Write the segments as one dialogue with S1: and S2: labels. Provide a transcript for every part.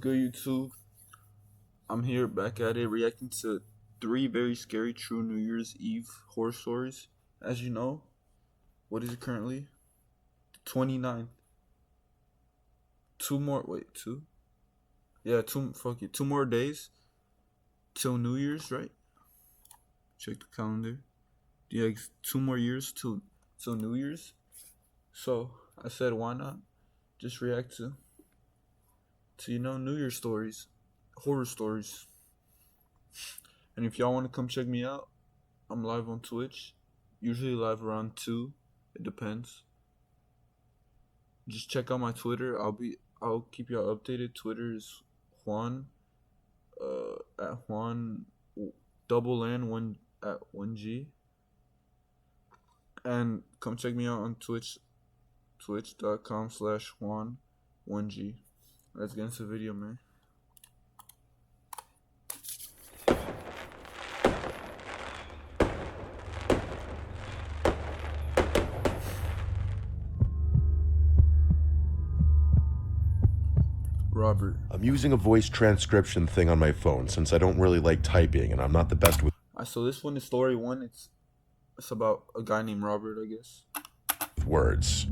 S1: Good YouTube. I'm here back at it reacting to three very scary true New Year's Eve horror stories. As you know, what is it currently? The 29th. Two more wait, two? Yeah, two more days till New Year's, right? Check the calendar. Yeah, two more years till New Year's. So I said why not? Just react to New Year's stories. Horror stories. And if y'all want to come check me out, I'm live on Twitch. Usually live around 2. It depends. Just check out my Twitter. I'll keep y'all updated. Twitter is Juan at Juan double N one at 1G. And come check me out on Twitch, twitch.com/Juan 1G. Let's get into the video, man. Robert.
S2: I'm using a voice transcription thing on my phone since I don't really like typing and I'm not the best with
S1: So this one is story one. It's about a guy named Robert, I guess.
S2: words.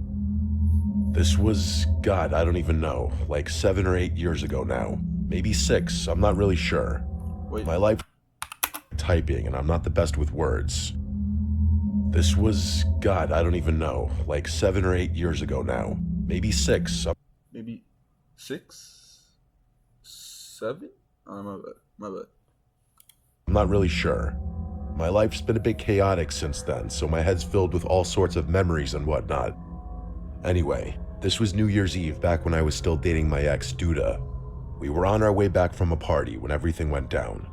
S2: This was, God, I don't even know, like 7 or 8 years ago now. Maybe 6, I'm not really sure.
S1: Wait.
S2: My life typing and I'm not the best with words. This was, God, I don't even know, like 7 or 8 years ago now. Maybe 6.
S1: Maybe 6? 7? Oh, my bad.
S2: I'm not really sure. My life's been a bit chaotic since then, so my head's filled with all sorts of memories and whatnot. Anyway, this was New Year's Eve back when I was still dating my ex, Duda. We were on our way back from a party when everything went down.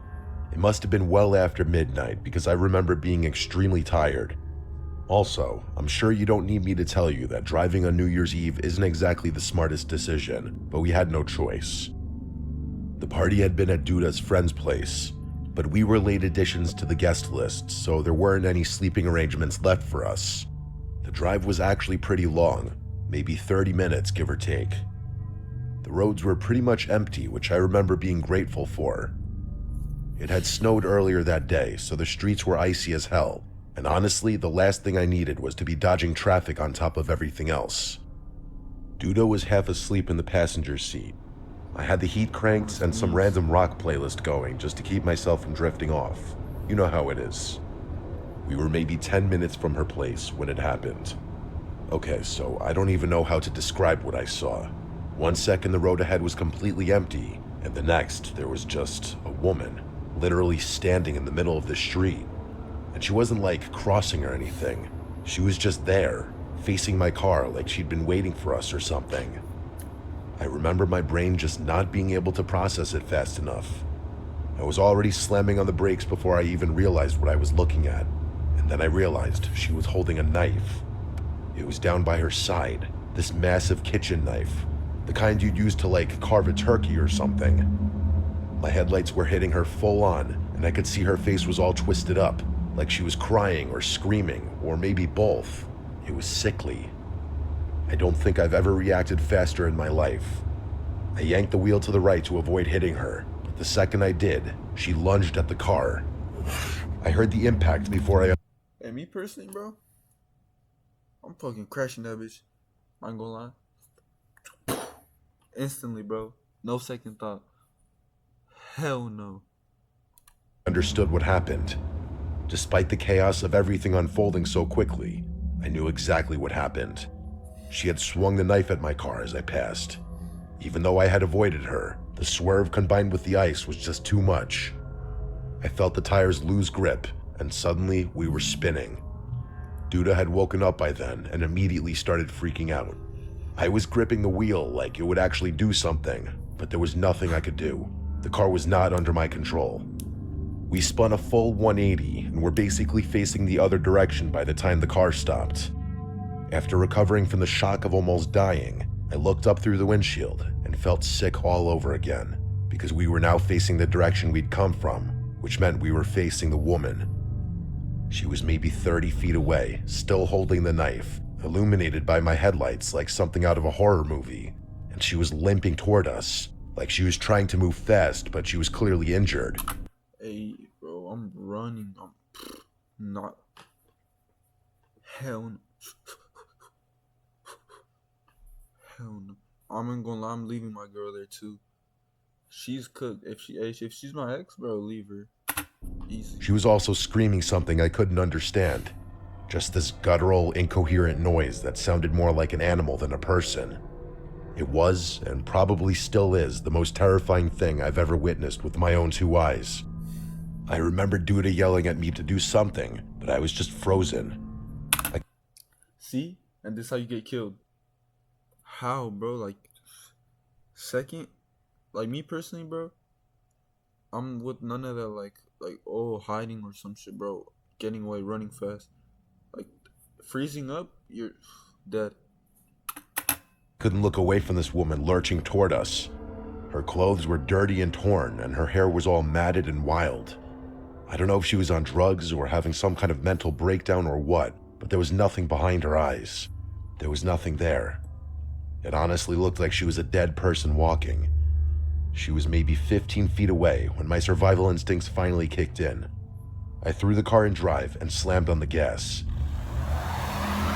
S2: It must have been well after midnight because I remember being extremely tired. Also, I'm sure you don't need me to tell you that driving on New Year's Eve isn't exactly the smartest decision, but we had no choice. The party had been at Duda's friend's place, but we were late additions to the guest list, so there weren't any sleeping arrangements left for us. The drive was actually pretty long, maybe 30 minutes, give or take. The roads were pretty much empty, which I remember being grateful for. It had snowed earlier that day, so the streets were icy as hell, and honestly, the last thing I needed was to be dodging traffic on top of everything else. Duda was half asleep in the passenger seat. I had the heat cranked and some random rock playlist going just to keep myself from drifting off. You know how it is. We were maybe 10 minutes from her place when it happened. Okay, so I don't even know how to describe what I saw. One second the road ahead was completely empty, and the next there was just a woman, literally standing in the middle of the street. And she wasn't like crossing or anything. She was just there, facing my car like she'd been waiting for us or something. I remember my brain just not being able to process it fast enough. I was already slamming on the brakes before I even realized what I was looking at. And then I realized she was holding a knife. It was down by her side, this massive kitchen knife, the kind you'd use to like carve a turkey or something. My headlights were hitting her full on, and I could see her face was all twisted up, like she was crying or screaming, or maybe both. It was sickly. I don't think I've ever reacted faster in my life. I yanked the wheel to the right to avoid hitting her, but the second I did, she lunged at the car. I heard the impact before I...
S1: Hey, me personally, bro, I'm fucking crashing that bitch. I ain't gonna lie. Instantly, bro. No second thought. Hell no.
S2: understood what happened. Despite the chaos of everything unfolding so quickly, I knew exactly what happened. She had swung the knife at my car as I passed. Even though I had avoided her, the swerve combined with the ice was just too much. I felt the tires lose grip, and suddenly we were spinning. Duda had woken up by then and immediately started freaking out. I was gripping the wheel like it would actually do something, but there was nothing I could do. The car was not under my control. We spun a full 180 and were basically facing the other direction by the time the car stopped. After recovering from the shock of almost dying, I looked up through the windshield and felt sick all over again, because we were now facing the direction we'd come from, which meant we were facing the woman. She was maybe 30 feet away, still holding the knife, illuminated by my headlights like something out of a horror movie, and she was limping toward us, Like she was trying to move fast, but she was clearly injured.
S1: Hey, bro, I'm running. I'm not. Hell no. Hell no. I'm not gonna lie, I'm leaving my girl there too. She's cooked. If she's my ex, bro, leave her. Easy.
S2: She was also screaming something I couldn't understand. Just this guttural, incoherent noise that sounded more like an animal than a person. It was, and probably still is, the most terrifying thing I've ever witnessed with my own two eyes. I remember Duda yelling at me to do something, but I was just frozen.
S1: See? And this how you get killed. How, bro? Like, second, like me personally, bro, I'm with none of that, oh, hiding or some shit, bro. Getting away, running fast. Like, freezing up, you're dead.
S2: Couldn't look away from this woman lurching toward us. Her clothes were dirty and torn, and her hair was all matted and wild. I don't know if she was on drugs or having some kind of mental breakdown or what, but there was nothing behind her eyes. There was nothing there. It honestly looked like she was a dead person walking. She was maybe 15 feet away when my survival instincts finally kicked in. I threw the car in drive and slammed on the gas.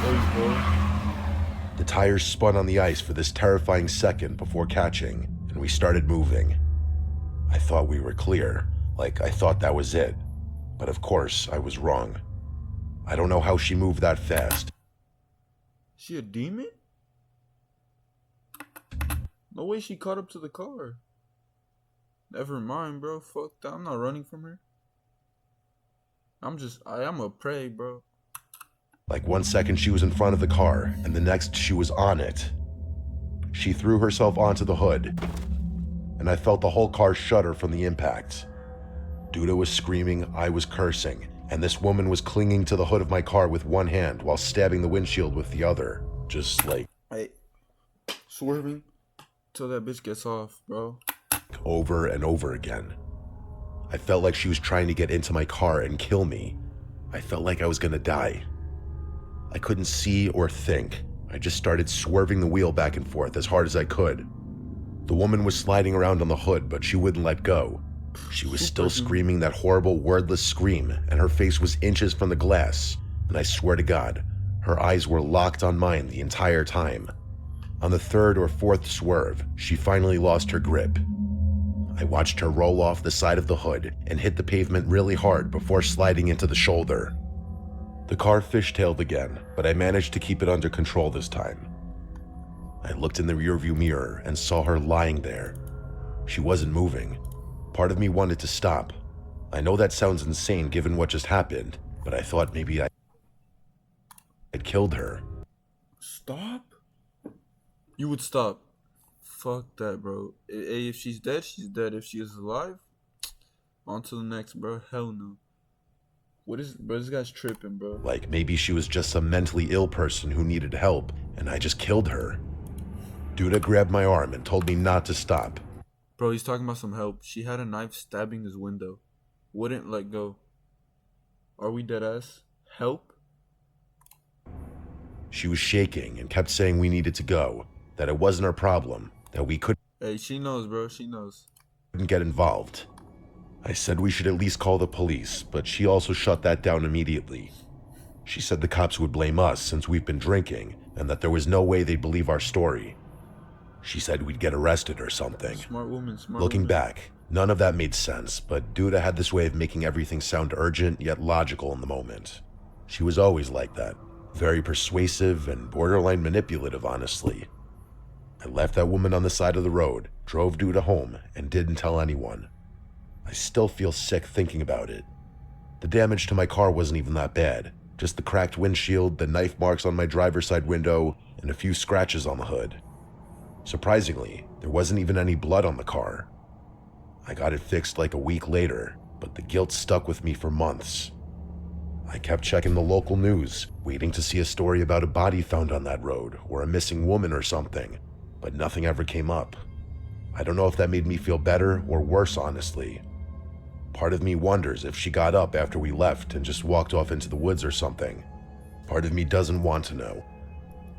S1: Hey, bro.
S2: The tires spun on the ice for this terrifying second before catching, and we started moving. I thought we were clear, like I thought that was it. But of course, I was wrong. I don't know how she moved that fast.
S1: She a demon? No way she caught up to the car. Never mind, bro. Fuck that. I'm not running from her. I'm a prey, bro.
S2: Like 1 second she was in front of the car, and the next she was on it. She threw herself onto the hood, and I felt the whole car shudder from the impact. Duda was screaming, I was cursing, and this woman was clinging to the hood of my car with one hand while stabbing the windshield with the other. Just like...
S1: Hey, swerving till that bitch gets off, bro.
S2: Over and over again. I felt like she was trying to get into my car and kill me. I felt like I was gonna die. I couldn't see or think. I just started swerving the wheel back and forth as hard as I could. The woman was sliding around on the hood, but she wouldn't let go. She was still screaming that horrible wordless scream, and her face was inches from the glass, and I swear to God, her eyes were locked on mine the entire time. On the third or fourth swerve, she finally lost her grip. I watched her roll off the side of the hood and hit the pavement really hard before sliding into the shoulder. The car fishtailed again, but I managed to keep it under control this time. I looked in the rearview mirror and saw her lying there. She wasn't moving. Part of me wanted to stop. I know that sounds insane given what just happened, but I thought maybe I'd killed her.
S1: Stop? You would stop. Fuck that, bro. Hey, if she's dead, she's dead. If she is alive, on to the next, bro. Hell no. What is, bro? This guy's tripping, bro.
S2: Like maybe she was just some mentally ill person who needed help, and I just killed her. Duda grabbed my arm and told me not to stop.
S1: Bro, he's talking about some help. She had a knife stabbing his window. Wouldn't let go. Are we dead ass? Help?
S2: She was shaking and kept saying we needed to go, that it wasn't our problem, that we couldn't
S1: Hey, she knows, bro. She knows.
S2: get involved. I said we should at least call the police, but she also shut that down immediately. She said the cops would blame us since we've been drinking, and that there was no way they'd believe our story. She said we'd get arrested or something.
S1: Smart woman, smart
S2: Looking
S1: woman.
S2: back, none of that made sense, but Duda had this way of making everything sound urgent yet logical in the moment. She was always like that. Very persuasive and borderline manipulative, honestly. I left that woman on the side of the road, drove Duda home, and didn't tell anyone. I still feel sick thinking about it. The damage to my car wasn't even that bad. Just the cracked windshield, the knife marks on my driver's side window, and a few scratches on the hood. Surprisingly, there wasn't even any blood on the car. I got it fixed like a week later, but the guilt stuck with me for months. I kept checking the local news, waiting to see a story about a body found on that road or a missing woman or something, but nothing ever came up. I don't know if that made me feel better or worse, honestly. Part of me wonders if she got up after we left and just walked off into the woods or something. Part of me doesn't want to know.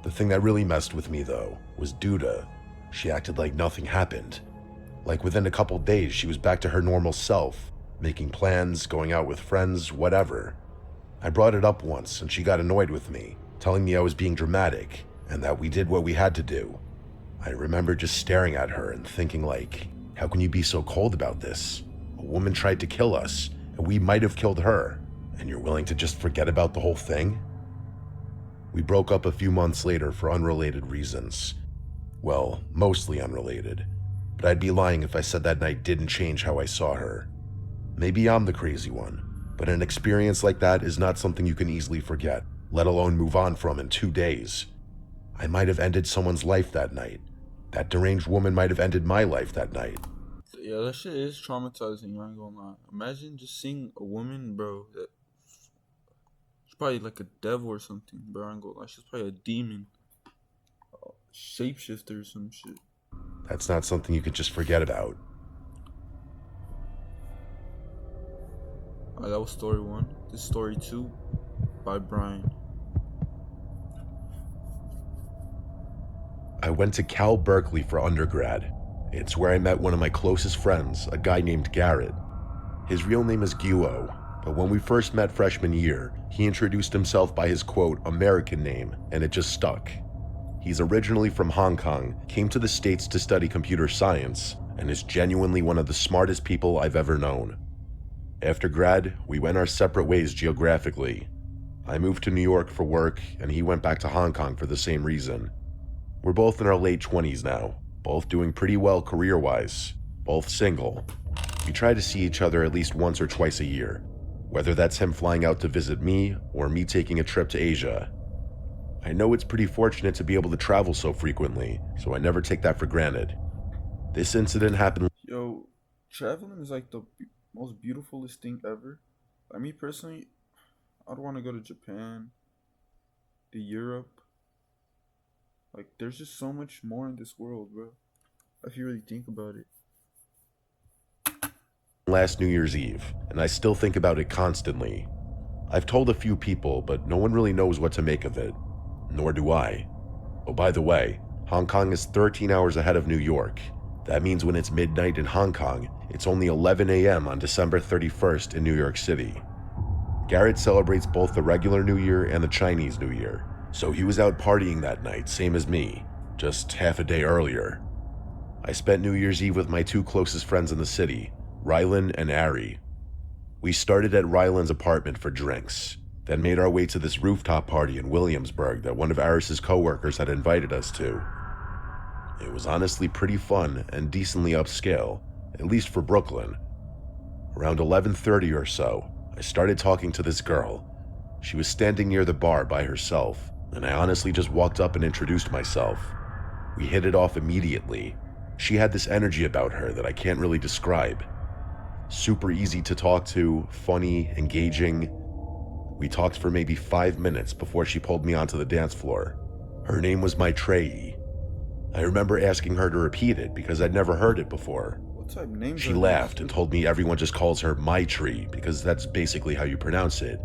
S2: The thing that really messed with me, though, was Duda. She acted like nothing happened. Like within a couple days, she was back to her normal self, making plans, going out with friends, whatever. I brought it up once and she got annoyed with me, telling me I was being dramatic and that we did what we had to do. I remember just staring at her and thinking like, how can you be so cold about this? A woman tried to kill us and we might have killed her, and you're willing to just forget about the whole thing? We broke up a few months later for unrelated reasons. Well, mostly unrelated. But I'd be lying if I said that night didn't change how I saw her. Maybe I'm the crazy one, but an experience like that is not something you can easily forget, let alone move on from in 2 days. I might have ended someone's life that night. That deranged woman might have ended my life that night.
S1: Yeah, that shit is traumatizing. I ain't gonna lie. Imagine just seeing a woman, bro. That she's probably like a devil or something, bro. I ain't gonna lie. She's probably a demon, shapeshifter or some shit.
S2: That's not something you can just forget about.
S1: Alright, that was story 1. This is story 2 by Brian.
S2: I went to Cal Berkeley for undergrad. It's where I met one of my closest friends, a guy named Garrett. His real name is Guo, but when we first met freshman year, he introduced himself by his quote, American name, and it just stuck. He's originally from Hong Kong, came to the States to study computer science, and is genuinely one of the smartest people I've ever known. After grad, we went our separate ways geographically. I moved to New York for work, and he went back to Hong Kong for the same reason. We're both in our late 20s now, both doing pretty well career-wise, both single. We try to see each other at least once or twice a year, whether that's him flying out to visit me or me taking a trip to Asia. I know it's pretty fortunate to be able to travel so frequently, so I never take that for granted. This incident happened.
S1: Yo, traveling is like the most beautifulest thing ever. Like me personally, I'd want to go to Japan, to Europe. Like, there's just so much more in this world, bro. If you really think about it.
S2: Last New Year's Eve, and I still think about it constantly. I've told a few people, but no one really knows what to make of it. Nor do I. Oh, by the way, Hong Kong is 13 hours ahead of New York. That means when it's midnight in Hong Kong, it's only 11 a.m. on December 31st in New York City. Garrett celebrates both the regular New Year and the Chinese New Year, so he was out partying that night, same as me, just half a day earlier. I spent New Year's Eve with my 2 closest friends in the city, Rylan and Ari. We started at Rylan's apartment for drinks, then made our way to this rooftop party in Williamsburg that one of Aris's coworkers had invited us to. It was honestly pretty fun and decently upscale, at least for Brooklyn. Around 11:30 or so, I started talking to this girl. She was standing near the bar by herself, and I honestly just walked up and introduced myself. We hit it off immediately. She had this energy about her that I can't really describe. Super easy to talk to, funny, engaging. We talked for maybe 5 minutes before she pulled me onto the dance floor. Her name was Maitreyi. I remember asking her to repeat it because I'd never heard it before.
S1: What type of names
S2: She
S1: are
S2: laughed
S1: these?
S2: and told me everyone just calls her Maitri because that's basically how you pronounce it.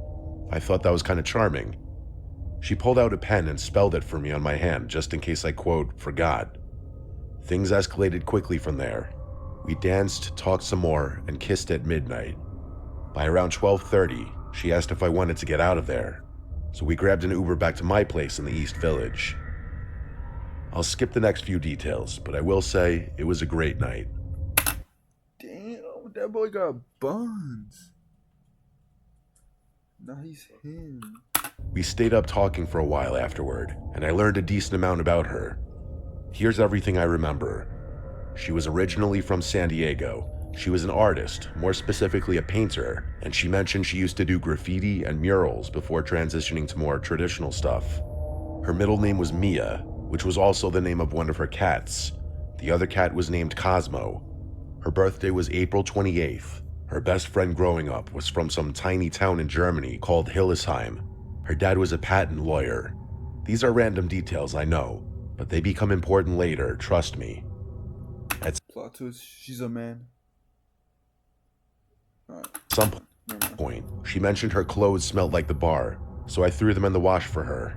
S2: I thought that was kind of charming. She pulled out a pen and spelled it for me on my hand just in case I, quote, forgot. Things escalated quickly from there. We danced, talked some more, and kissed at midnight. By around 12:30, she asked if I wanted to get out of there, so we grabbed an Uber back to my place in the East Village. I'll skip the next few details, but I will say it was a great night.
S1: Damn, that boy got buns. Nice him.
S2: We stayed up talking for a while afterward, and I learned a decent amount about her. Here's everything I remember. She was originally from San Diego. She was an artist, more specifically a painter, and she mentioned she used to do graffiti and murals before transitioning to more traditional stuff. Her middle name was Mia, which was also the name of one of her cats. The other cat was named Cosmo. Her birthday was April 28th. Her best friend growing up was from some tiny town in Germany called Hillesheim. Her dad was a patent lawyer. These are random details, I know, but they become important later, trust me. At
S1: Plot twist, she's a man. Alright.
S2: some
S1: Never mind.
S2: point, she mentioned her clothes smelled like the bar, so I threw them in the wash for her.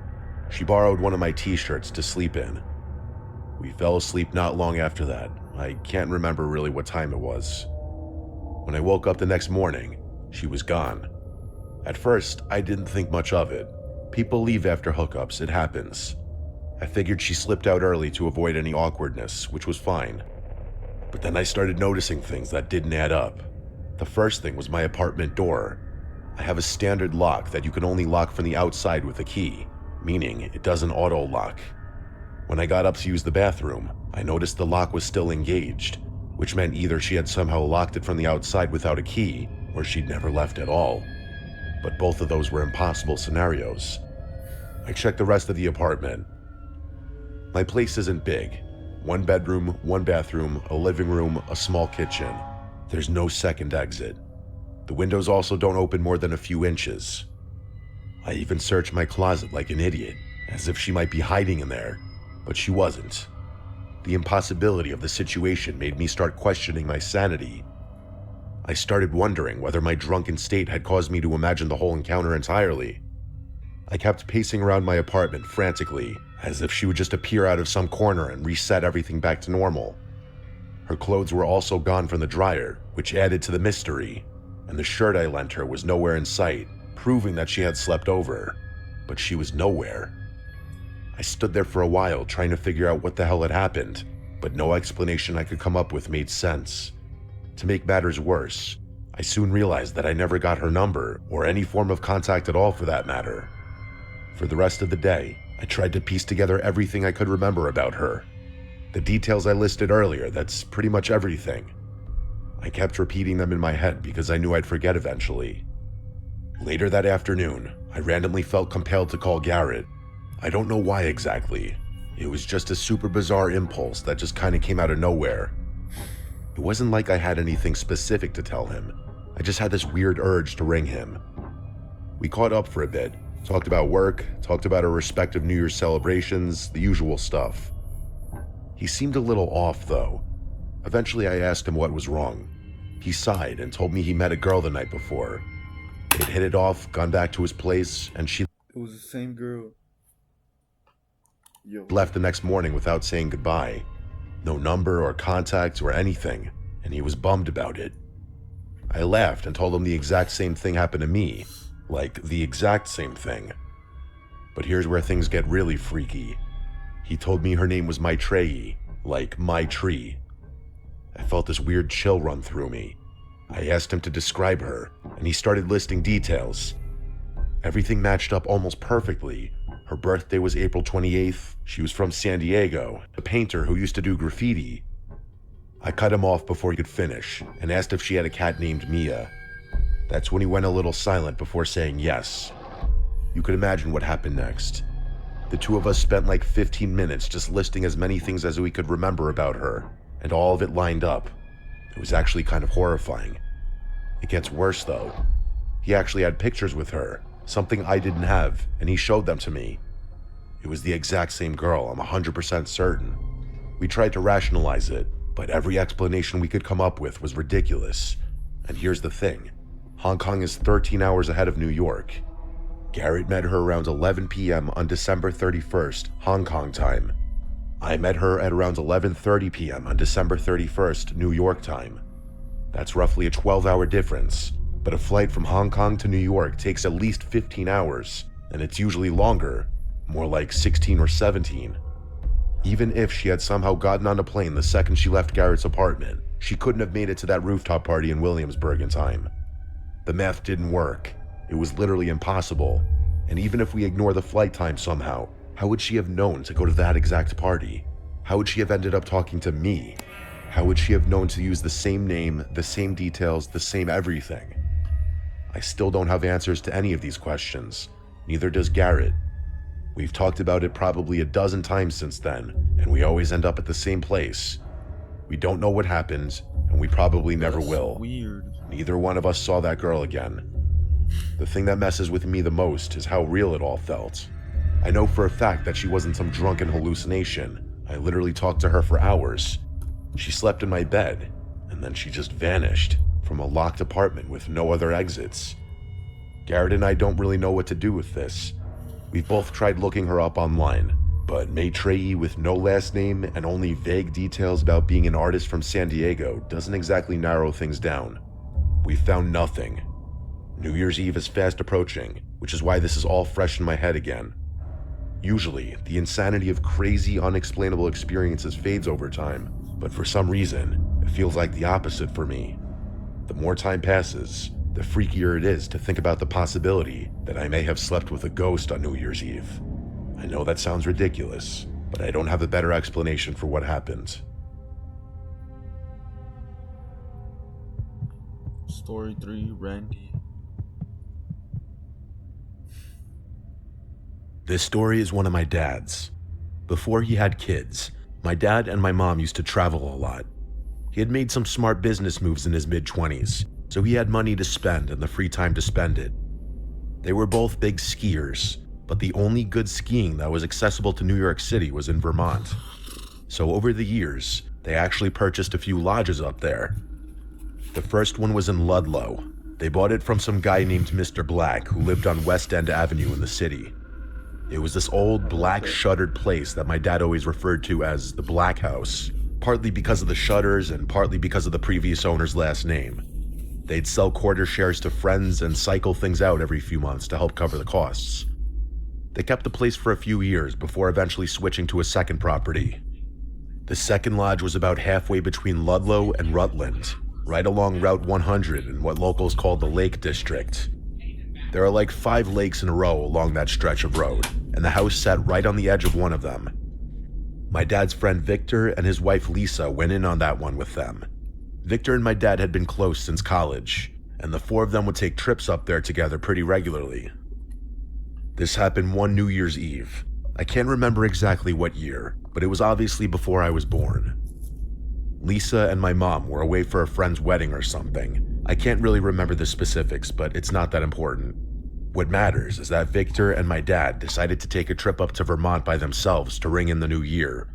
S2: She borrowed one of my t-shirts to sleep in. We fell asleep not long after that. I can't remember really what time it was. When I woke up the next morning, she was gone. At first, I didn't think much of it. People leave after hookups, it happens. I figured she slipped out early to avoid any awkwardness, which was fine. But then I started noticing things that didn't add up. The first thing was my apartment door. I have a standard lock that you can only lock from the outside with a key, meaning it doesn't auto-lock. When I got up to use the bathroom, I noticed the lock was still engaged, which meant either she had somehow locked it from the outside without a key, or she'd never left at all. But both of those were impossible scenarios. I checked the rest of the apartment. My place isn't big. 1 bedroom, 1 bathroom, a living room, a small kitchen. There's no second exit. The windows also don't open more than a few inches. I even searched my closet like an idiot, as if she might be hiding in there, but she wasn't. The impossibility of the situation made me start questioning my sanity. I started wondering whether my drunken state had caused me to imagine the whole encounter entirely. I kept pacing around my apartment frantically, as if she would just appear out of some corner and reset everything back to normal. Her clothes were also gone from the dryer, which added to the mystery, and the shirt I lent her was nowhere in sight, proving that she had slept over, but she was nowhere. I stood there for a while trying to figure out what the hell had happened, but no explanation I could come up with made sense. To make matters worse, I soon realized that I never got her number, or any form of contact at all for that matter. For the rest of the day, I tried to piece together everything I could remember about her. The details I listed earlier, that's pretty much everything. I kept repeating them in my head because I knew I'd forget eventually. Later that afternoon, I randomly felt compelled to call Garrett. I don't know why exactly. It was just a super bizarre impulse that just kind of came out of nowhere. It wasn't like I had anything specific to tell him. I just had this weird urge to ring him. We caught up for a bit, talked about work, talked about our respective New Year's celebrations, the usual stuff. He seemed a little off though. Eventually I asked him what was wrong. He sighed and told me he met a girl the night before. They'd hit it off, gone back to his place, and she
S1: It was the same girl. Yo.
S2: left the next morning without saying goodbye. No number or contact or anything, and he was bummed about it. I laughed and told him the exact same thing happened to me. Like, the exact same thing. But here's where things get really freaky. He told me her name was Maitreyi, like my tree. I felt this weird chill run through me. I asked him to describe her, and he started listing details. Everything matched up almost perfectly. Her birthday was April 28th, she was from San Diego, a painter who used to do graffiti. I cut him off before he could finish, and asked if she had a cat named Mia. That's when he went a little silent before saying yes. You could imagine what happened next. The two of us spent like 15 minutes just listing as many things as we could remember about her, and all of it lined up. It was actually kind of horrifying. It gets worse though. He actually had pictures with her, something I didn't have, and he showed them to me. It was the exact same girl, I'm 100% certain. We tried to rationalize it, but every explanation we could come up with was ridiculous. And here's the thing. Hong Kong is 13 hours ahead of New York. Garrett met her around 11 p.m. on December 31st, Hong Kong time. I met her at around 11:30 p.m. on December 31st, New York time. That's roughly a 12-hour difference, but a flight from Hong Kong to New York takes at least 15 hours, and it's usually longer, more like 16 or 17. Even if she had somehow gotten on a plane the second she left Garrett's apartment, she couldn't have made it to that rooftop party in Williamsburg in time. The math didn't work. It was literally impossible. And even if we ignore the flight time somehow, how would she have known to go to that exact party? How would she have ended up talking to me? How would she have known to use the same name, the same details, the same everything? I still don't have answers to any of these questions. Neither does Garrett. We've talked about it probably a dozen times since then, and we always end up at the same place. We don't know what happened, and we probably never will.
S1: Weird.
S2: Neither one of us saw that girl again. The thing that messes with me the most is how real it all felt. I know for a fact that she wasn't some drunken hallucination. I literally talked to her for hours. She slept in my bed, and then she just vanished from a locked apartment with no other exits. Garrett and I don't really know what to do with this. We've both tried looking her up online, But Maitreyi, with no last name and only vague details about being an artist from San Diego, doesn't exactly narrow things down. We found nothing. New Year's Eve is fast approaching, which is why this is all fresh in my head again. Usually, the insanity of crazy, unexplainable experiences fades over time, but for some reason, it feels like the opposite for me. The more time passes, the freakier it is to think about the possibility that I may have slept with a ghost on New Year's Eve. I know that sounds ridiculous, but I don't have a better explanation for what happened.
S1: Story 3, Randy.
S2: This story is one of my dad's. Before he had kids, my dad and my mom used to travel a lot. He had made some smart business moves in his mid-20s, so he had money to spend and the free time to spend it. They were both big skiers, but the only good skiing that was accessible to New York City was in Vermont. So over the years, they actually purchased a few lodges up there. The first one was in Ludlow. They bought it from some guy named Mr. Black who lived on West End Avenue in the city. It was this old black shuttered place that my dad always referred to as the Black House, partly because of the shutters and partly because of the previous owner's last name. They'd sell quarter shares to friends and cycle things out every few months to help cover the costs. They kept the place for a few years before eventually switching to a second property. The second lodge was about halfway between Ludlow and Rutland, right along Route 100 in what locals call the Lake District. There are like 5 lakes in a row along that stretch of road, and the house sat right on the edge of one of them. My dad's friend Victor and his wife Lisa went in on that one with them. Victor and my dad had been close since college, and the 4 of them would take trips up there together pretty regularly. This happened one New Year's Eve. I can't remember exactly what year, but it was obviously before I was born. Lisa and my mom were away for a friend's wedding or something. I can't really remember the specifics, but it's not that important. What matters is that Victor and my dad decided to take a trip up to Vermont by themselves to ring in the new year.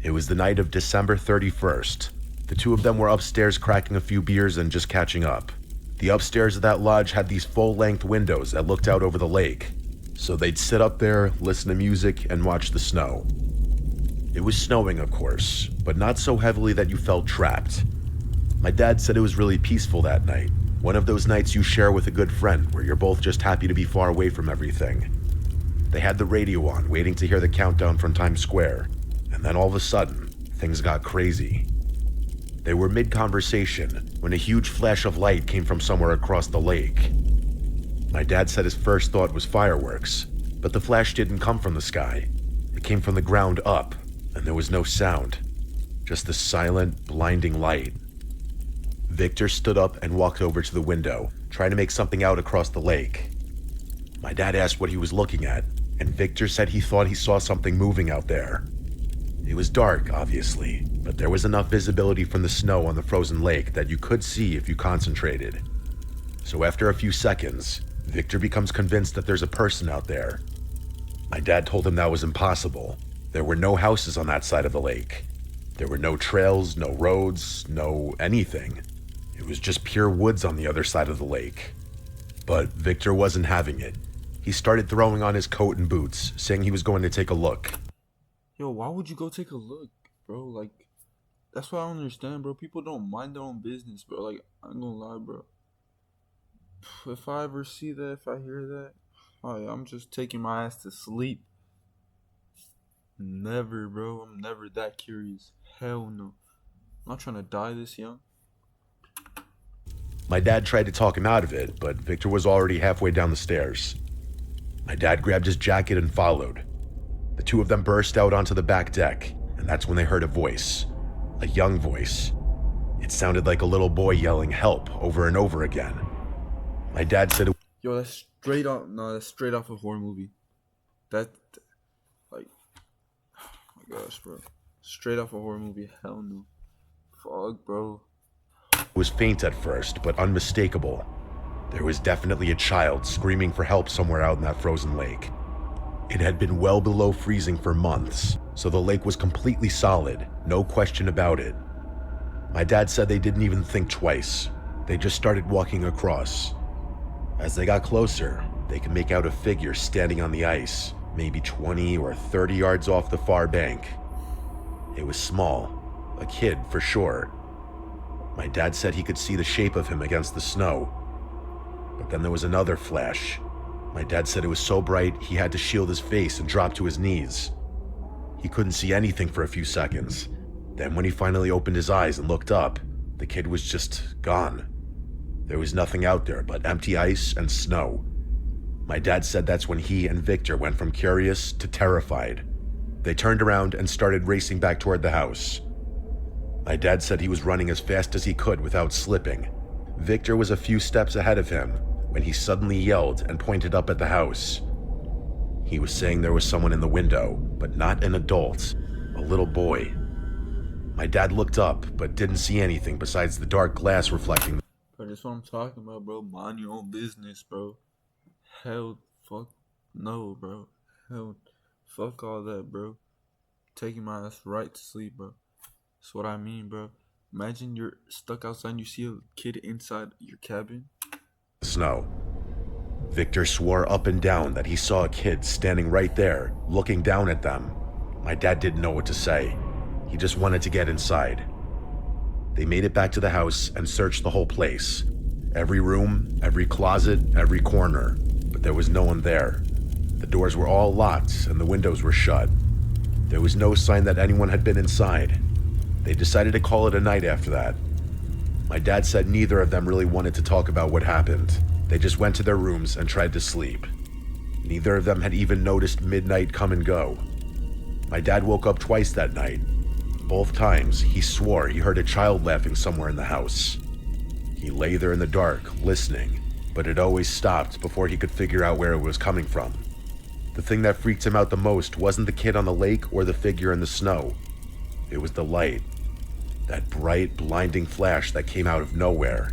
S2: It was the night of December 31st. The 2 of them were upstairs cracking a few beers and just catching up. The upstairs of that lodge had these full-length windows that looked out over the lake, so they'd sit up there, listen to music, and watch the snow. It was snowing, of course, but not so heavily that you felt trapped. My dad said it was really peaceful that night, one of those nights you share with a good friend where you're both just happy to be far away from everything. They had the radio on, waiting to hear the countdown from Times Square, and then all of a sudden, things got crazy. They were mid-conversation when a huge flash of light came from somewhere across the lake. My dad said his first thought was fireworks, but the flash didn't come from the sky. It came from the ground up, and there was no sound, just the silent, blinding light. Victor stood up and walked over to the window, trying to make something out across the lake. My dad asked what he was looking at, and Victor said he thought he saw something moving out there. It was dark, obviously, but there was enough visibility from the snow on the frozen lake that you could see if you concentrated. So after a few seconds, Victor becomes convinced that there's a person out there. My dad told him that was impossible. There were no houses on that side of the lake. There were no trails, no roads, no anything. It was just pure woods on the other side of the lake. But Victor wasn't having it. He started throwing on his coat and boots, saying he was going to take a look.
S1: Yo, why would you go take a look, bro? Like, that's what I don't understand, bro. People don't mind their own business, bro. Like, I ain't gonna lie, bro. If I ever see that, if I hear that, oh yeah, I'm just taking my ass to sleep. Never, bro. I'm never that curious. Hell no. I'm not trying to die this young.
S2: My dad tried to talk him out of it, but Victor was already halfway down the stairs. My dad grabbed his jacket and followed. The 2 of them burst out onto the back deck, and that's when they heard a voice. A young voice. It sounded like a little boy yelling help over and over again. My dad said
S1: Yo, that's straight off. No, that's straight off a horror movie. That, like, oh my gosh, bro. Straight off a horror movie. Hell no. Fuck, bro.
S2: it was faint at first, but unmistakable. There was definitely a child screaming for help somewhere out in that frozen lake. It had been well below freezing for months, so the lake was completely solid, no question about it. My dad said they didn't even think twice. They just started walking across. As they got closer, they could make out a figure standing on the ice, maybe 20 or 30 yards off the far bank. It was small, a kid for sure. My dad said he could see the shape of him against the snow. But then there was another flash. My dad said it was so bright he had to shield his face and drop to his knees. He couldn't see anything for a few seconds. Then when he finally opened his eyes and looked up, the kid was just gone. There was nothing out there but empty ice and snow. My dad said that's when he and Victor went from curious to terrified. They turned around and started racing back toward the house. My dad said he was running as fast as he could without slipping. Victor was a few steps ahead of him when he suddenly yelled and pointed up at the house. He was saying there was someone in the window, but not an adult, a little boy. My dad looked up, but didn't see anything besides the dark glass reflecting.
S1: Bro, that's what I'm talking about, bro. Mind your own business, bro. Hell, fuck no, bro. Hell, fuck all that, bro. Taking my ass right to sleep, bro. That's what I mean, bro. Imagine you're stuck outside and you see a kid inside your cabin.
S2: Snow. Victor swore up and down that he saw a kid standing right there, looking down at them. My dad didn't know what to say. He just wanted to get inside. They made it back to the house and searched the whole place. Every room, every closet, every corner. But there was no one there. The doors were all locked and the windows were shut. There was no sign that anyone had been inside. They decided to call it a night after that. My dad said neither of them really wanted to talk about what happened. They just went to their rooms and tried to sleep. Neither of them had even noticed midnight come and go. My dad woke up twice that night. Both times, he swore he heard a child laughing somewhere in the house. He lay there in the dark, listening, but it always stopped before he could figure out where it was coming from. The thing that freaked him out the most wasn't the kid on the lake or the figure in the snow. It was the light. That bright, blinding flash that came out of nowhere.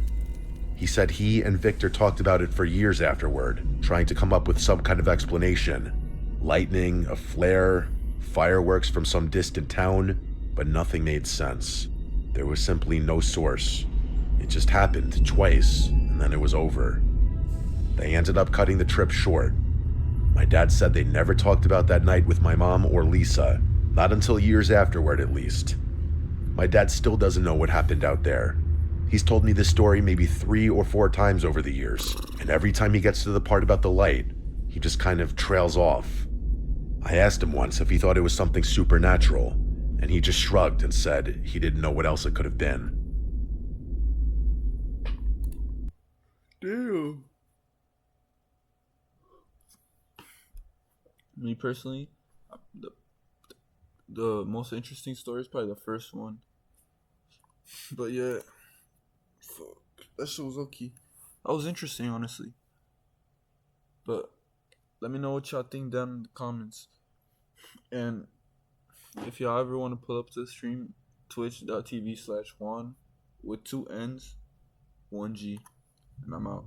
S2: He said he and Victor talked about it for years afterward, trying to come up with some kind of explanation. Lightning, a flare, fireworks from some distant town, but nothing made sense. There was simply no source. It just happened twice, and then it was over. They ended up cutting the trip short. My dad said they never talked about that night with my mom or Lisa, not until years afterward at least. My dad still doesn't know what happened out there. He's told me this story maybe 3 or 4 times over the years, and every time he gets to the part about the light, he just kind of trails off. I asked him once if he thought it was something supernatural, and he just shrugged and said he didn't know what else it could have been.
S1: Damn. Me personally, the most interesting story is probably the first one. But yeah, fuck, that shit was okay. That was interesting, honestly. But let me know what y'all think down in the comments. And if y'all ever want to pull up to the stream, twitch.tv/Juan with 2 N's, 1 G, and I'm out.